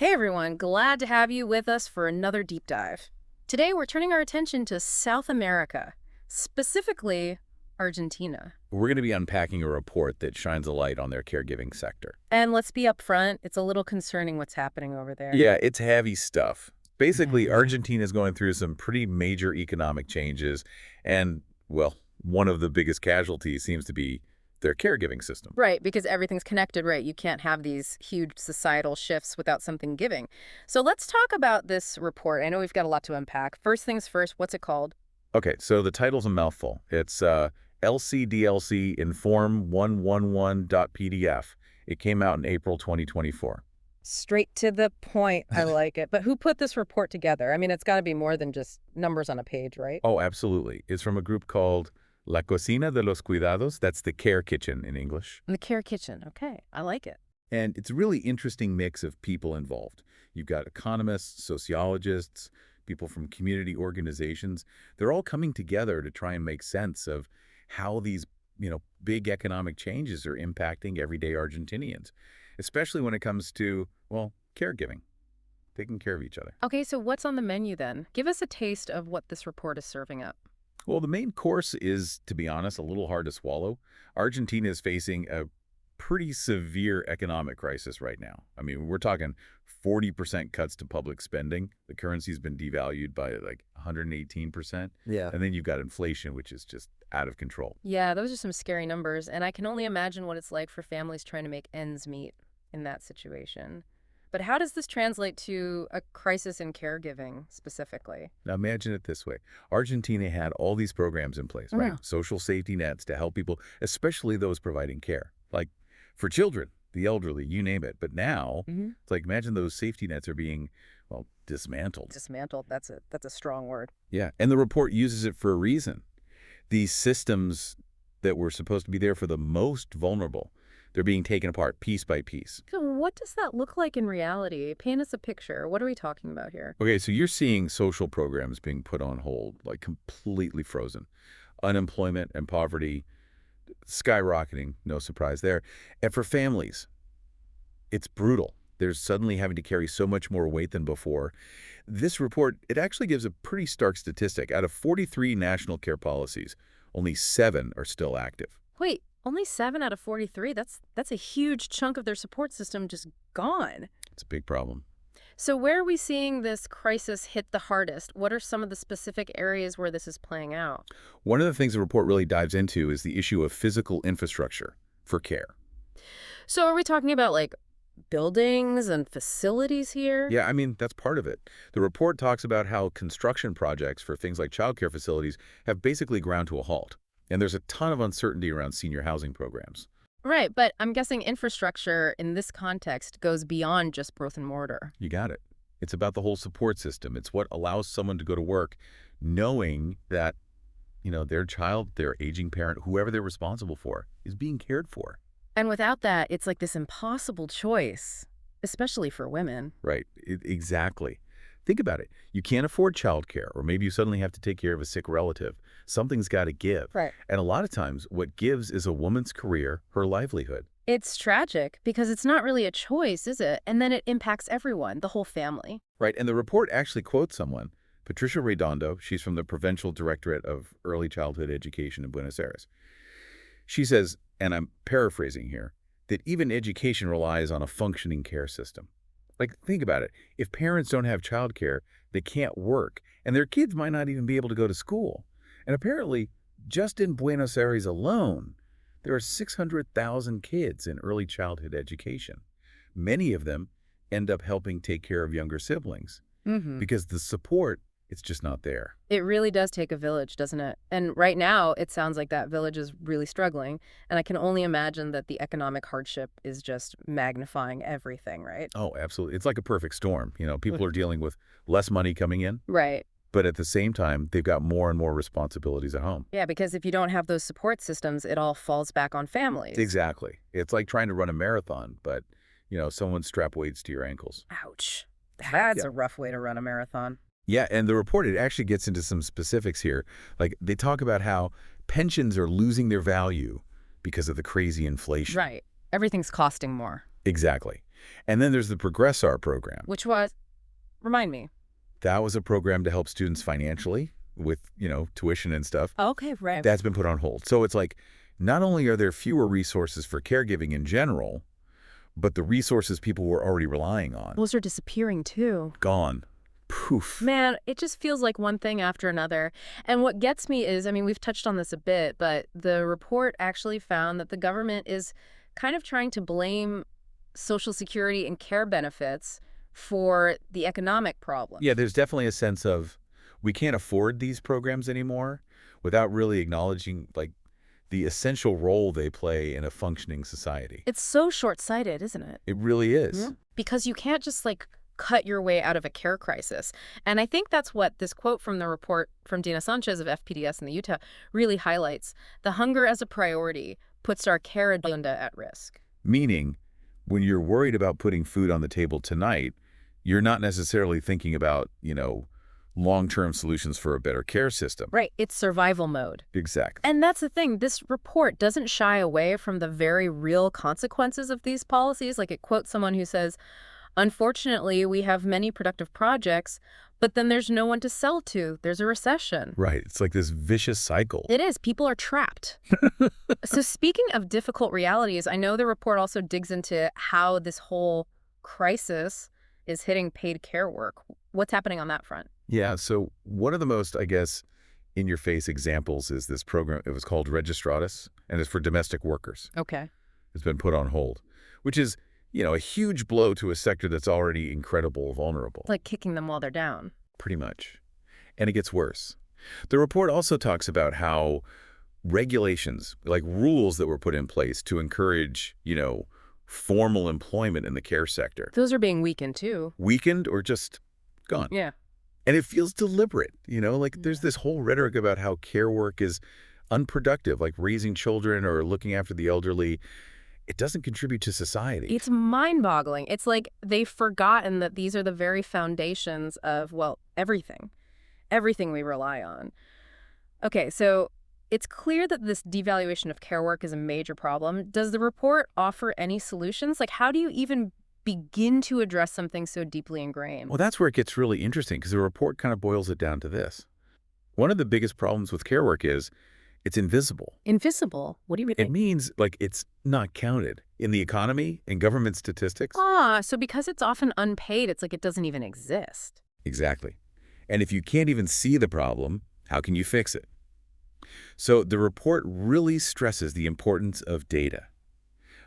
Hey everyone, glad to have you with us for another deep dive. Today we're turning our attention to South America, specifically Argentina. We're going to be unpacking a report that shines a light on their caregiving sector. And let's be upfront, it's a little concerning what's happening over there. Yeah, it's heavy stuff. Basically, Mhm. Argentina is going through some pretty major economic changes, and, well, one of the biggest casualties seems to be their caregiving system. Right, because everything's connected, right? You can't have these huge societal shifts without something giving. So let's talk about this report. I know we've got a lot to unpack. First things first, what's it called? Okay, so the title's a mouthful. It's LCDLC Inform 111.pdf. It came out in April 2024. Straight to the point. I like it. But who put this report together? I mean, it's got to be more than just numbers on a page, right? Oh, absolutely. It's from a group called La Cocina de los Cuidados. That's the care kitchen in English. In the care kitchen. Okay, I like it. And it's a really interesting mix of people involved. You've got economists, sociologists, people from community organizations. They're all coming together to try and make sense of how these, big economic changes are impacting everyday Argentinians, especially when it comes to, well, caregiving, taking care of each other. Okay, so what's on the menu then? Give us a taste of what this report is serving up. Well, the main course is, to be honest, a little hard to swallow. Argentina is facing a pretty severe economic crisis right now. I mean, we're talking 40% cuts to public spending. The currency's been devalued by like 118%. Yeah. And then you've got inflation, which is just out of control. Yeah, those are some scary numbers, and I can only imagine what it's like for families trying to make ends meet in that situation. But how does this translate to a crisis in caregiving specifically? Now imagine it this way. Argentina had all these programs in place, right? Yeah. Social safety nets to help people, especially those providing care, like for children, the elderly, you name it. But now, it's like imagine those safety nets are being, well, dismantled. Dismantled, that's a strong word. Yeah, and the report uses it for a reason. These systems that were supposed to be there for the most vulnerable, they're being taken apart piece by piece. So what does that look like in reality? Paint us a picture. What are we talking about here? Okay, so you're seeing social programs being put on hold, like completely frozen. Unemployment and poverty skyrocketing, no surprise there. And for families, it's brutal. They're suddenly having to carry so much more weight than before. This report, it actually gives a pretty stark statistic. Out of 43 national care policies, only 7 are still active. Wait, only 7 out of 43? That's a huge chunk of their support system just gone. It's a big problem. So where are we seeing this crisis hit the hardest? What are some of the specific areas where this is playing out? One of the things the report really dives into is the issue of physical infrastructure for care. So are we talking about like buildings and facilities here? Yeah, I mean, that's part of it. The report talks about how construction projects for things like childcare facilities have basically ground to a halt. And there's a ton of uncertainty around senior housing programs. Right, but I'm guessing infrastructure in this context goes beyond just brick and mortar. You got it. It's about the whole support system. It's what allows someone to go to work knowing that, their child, their aging parent, whoever they're responsible for, is being cared for. And without that, it's like this impossible choice, especially for women. Right, exactly. Think about it. You can't afford childcare, or maybe you suddenly have to take care of a sick relative. Something's got to give. Right. And a lot of times, what gives is a woman's career, her livelihood. It's tragic because it's not really a choice, is it? And then it impacts everyone, the whole family. Right, and the report actually quotes someone, Patricia Redondo. She's from the Provincial Directorate of Early Childhood Education in Buenos Aires. She says, and I'm paraphrasing here, that even education relies on a functioning care system. Like, think about it. If parents don't have childcare, they can't work, and their kids might not even be able to go to school. And apparently, just in Buenos Aires alone, there are 600,000 kids in early childhood education. Many of them end up helping take care of younger siblings because the support, it's just not there. It really does take a village, doesn't it? And right now, it sounds like that village is really struggling. And I can only imagine that the economic hardship is just magnifying everything, right? Oh, absolutely. It's like a perfect storm. People are dealing with less money coming in, Right. but at the same time, they've got more and more responsibilities at home. Yeah, because if you don't have those support systems, it all falls back on families. Exactly. It's like trying to run a marathon, but, someone strap weights to your ankles. Ouch. That's Yeah. a rough way to run a marathon. Yeah, and the report, it actually gets into some specifics here. Like, they talk about how pensions are losing their value because of the crazy inflation. Right. Everything's costing more. Exactly. And then there's the Progressar program. Which was, remind me. That was a program to help students financially with, tuition and stuff. Okay, right. That's been put on hold. So it's like, not only are there fewer resources for caregiving in general, but the resources people were already relying on. Those are disappearing too. Gone. Poof. Man, it just feels like one thing after another. And what gets me is, we've touched on this a bit, but the report actually found that the government is kind of trying to blame Social Security and care benefits for the economic problem. Yeah, there's definitely a sense of we can't afford these programs anymore without really acknowledging, the essential role they play in a functioning society. It's so short-sighted, isn't it? It really is. Yeah. Because you can't just, cut your way out of a care crisis. And I think that's what this quote from the report from Dina Sanchez of FPDS in the Utah really highlights. The hunger as a priority puts our care agenda at risk. Meaning, when you're worried about putting food on the table tonight, you're not necessarily thinking about, long-term solutions for a better care system. Right. It's survival mode. Exactly. And that's the thing. This report doesn't shy away from the very real consequences of these policies. It quotes someone who says, unfortunately, we have many productive projects, but then there's no one to sell to. There's a recession. Right. It's like this vicious cycle. It is. People are trapped. So speaking of difficult realities, I know the report also digs into how this whole crisis is hitting paid care work. What's happening on that front? Yeah. So one of the most, in-your-face examples is this program. It was called Registradas, and it's for domestic workers. Okay. It's been put on hold, which is, a huge blow to a sector that's already incredibly vulnerable. It's like kicking them while they're down. Pretty much. And it gets worse. The report also talks about how regulations, rules that were put in place to encourage, formal employment in the care sector. Those are being weakened, too. Weakened or just gone. Yeah. And it feels deliberate, there's this whole rhetoric about how care work is unproductive, like raising children or looking after the elderly. It doesn't contribute to society. It's mind-boggling. It's like they've forgotten that these are the very foundations of, everything. Everything we rely on. Okay, so it's clear that this devaluation of care work is a major problem. Does the report offer any solutions? How do you even begin to address something so deeply ingrained? Well, that's where it gets really interesting, because the report kind of boils it down to this. One of the biggest problems with care work is it's invisible. Invisible? What do you mean? It means, it's not counted in the economy and government statistics. So because it's often unpaid, it's like it doesn't even exist. Exactly. And if you can't even see the problem, how can you fix it? So the report really stresses the importance of data,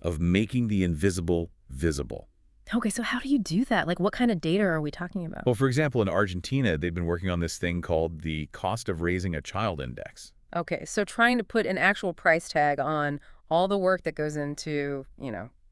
of making the invisible visible. Okay, so how do you do that? What kind of data are we talking about? Well, for example, in Argentina, they've been working on this thing called the cost of raising a child index. Okay, so trying to put an actual price tag on all the work that goes into,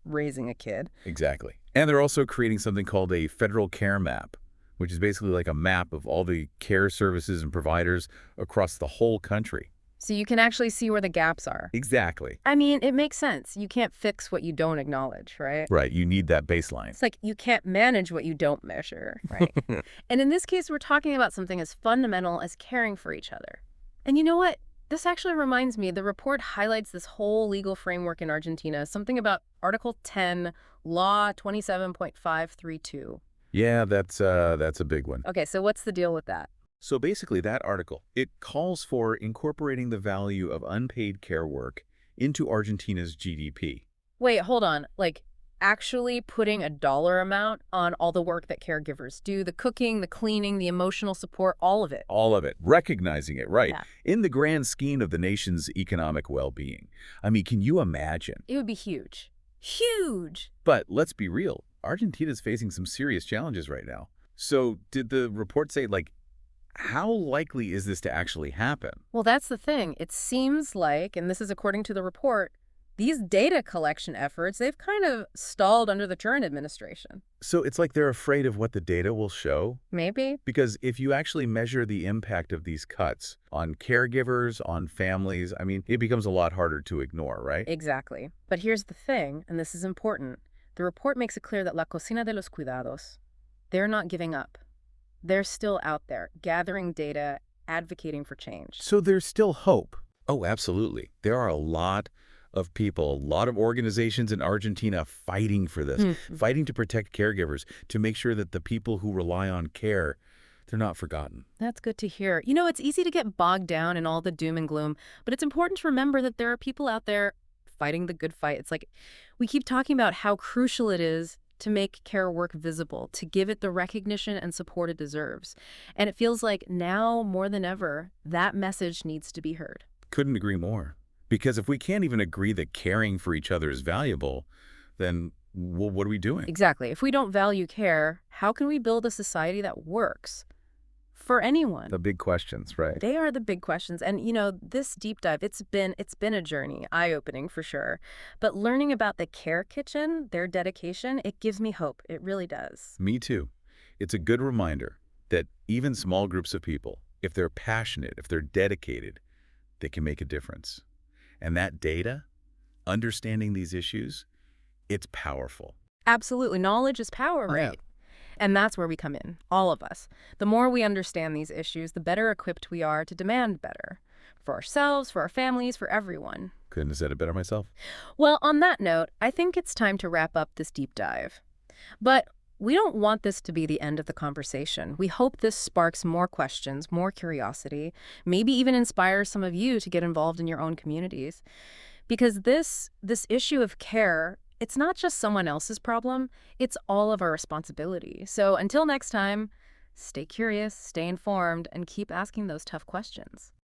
raising a kid. Exactly. And they're also creating something called a federal care map, which is basically like a map of all the care services and providers across the whole country. So you can actually see where the gaps are. Exactly. It makes sense. You can't fix what you don't acknowledge, right? Right. You need that baseline. It's like you can't manage what you don't measure, right? And in this case, we're talking about something as fundamental as caring for each other. And you know what? This actually reminds me, the report highlights this whole legal framework in Argentina, something about Article 10, Law 27.532. Yeah, that's a big one. Okay, so what's the deal with that? So basically that article, it calls for incorporating the value of unpaid care work into Argentina's GDP. Wait, hold on. Actually putting a dollar amount on all the work that caregivers do, the cooking, the cleaning, the emotional support, all of it. All of it. Recognizing it, right. Yeah. In the grand scheme of the nation's economic well-being. Can you imagine? It would be huge. Huge! But let's be real. Argentina's facing some serious challenges right now. So did the report say, how likely is this to actually happen? Well, that's the thing. It seems like, and this is according to the report, these data collection efforts, they've kind of stalled under the current administration. So it's like they're afraid of what the data will show? Maybe. Because if you actually measure the impact of these cuts on caregivers, on families, it becomes a lot harder to ignore, right? Exactly. But here's the thing, and this is important. The report makes it clear that la COCINA de los cuidados, they're not giving up. They're still out there, gathering data, advocating for change. So there's still hope. Oh, absolutely. There are a lot of people, a lot of organizations in Argentina fighting for this, fighting to protect caregivers, to make sure that the people who rely on care, they're not forgotten. That's good to hear. It's easy to get bogged down in all the doom and gloom, but it's important to remember that there are people out there fighting the good fight. It's like we keep talking about how crucial it is to make care work visible, to give it the recognition and support it deserves. And it feels like now more than ever, that message needs to be heard. Couldn't agree more. Because if we can't even agree that caring for each other is valuable, then well, what are we doing? Exactly. If we don't value care, how can we build a society that works for anyone? The big questions, right? They are the big questions. And, this deep dive, it's been a journey, eye-opening for sure. But learning about the Care Kitchen, their dedication, it gives me hope. It really does. Me too. It's a good reminder that even small groups of people, if they're passionate, if they're dedicated, they can make a difference. And that data, understanding these issues, it's powerful. Absolutely. Knowledge is power, Oh, yeah. right? And that's where we come in, all of us. The more we understand these issues, the better equipped we are to demand better. For ourselves, for our families, for everyone. Couldn't have said it better myself. Well, on that note, I think it's time to wrap up this deep dive. But we don't want this to be the end of the conversation. We hope this sparks more questions, more curiosity, maybe even inspires some of you to get involved in your own communities. Because this issue of care, it's not just someone else's problem, it's all of our responsibility. So until next time, stay curious, stay informed, and keep asking those tough questions.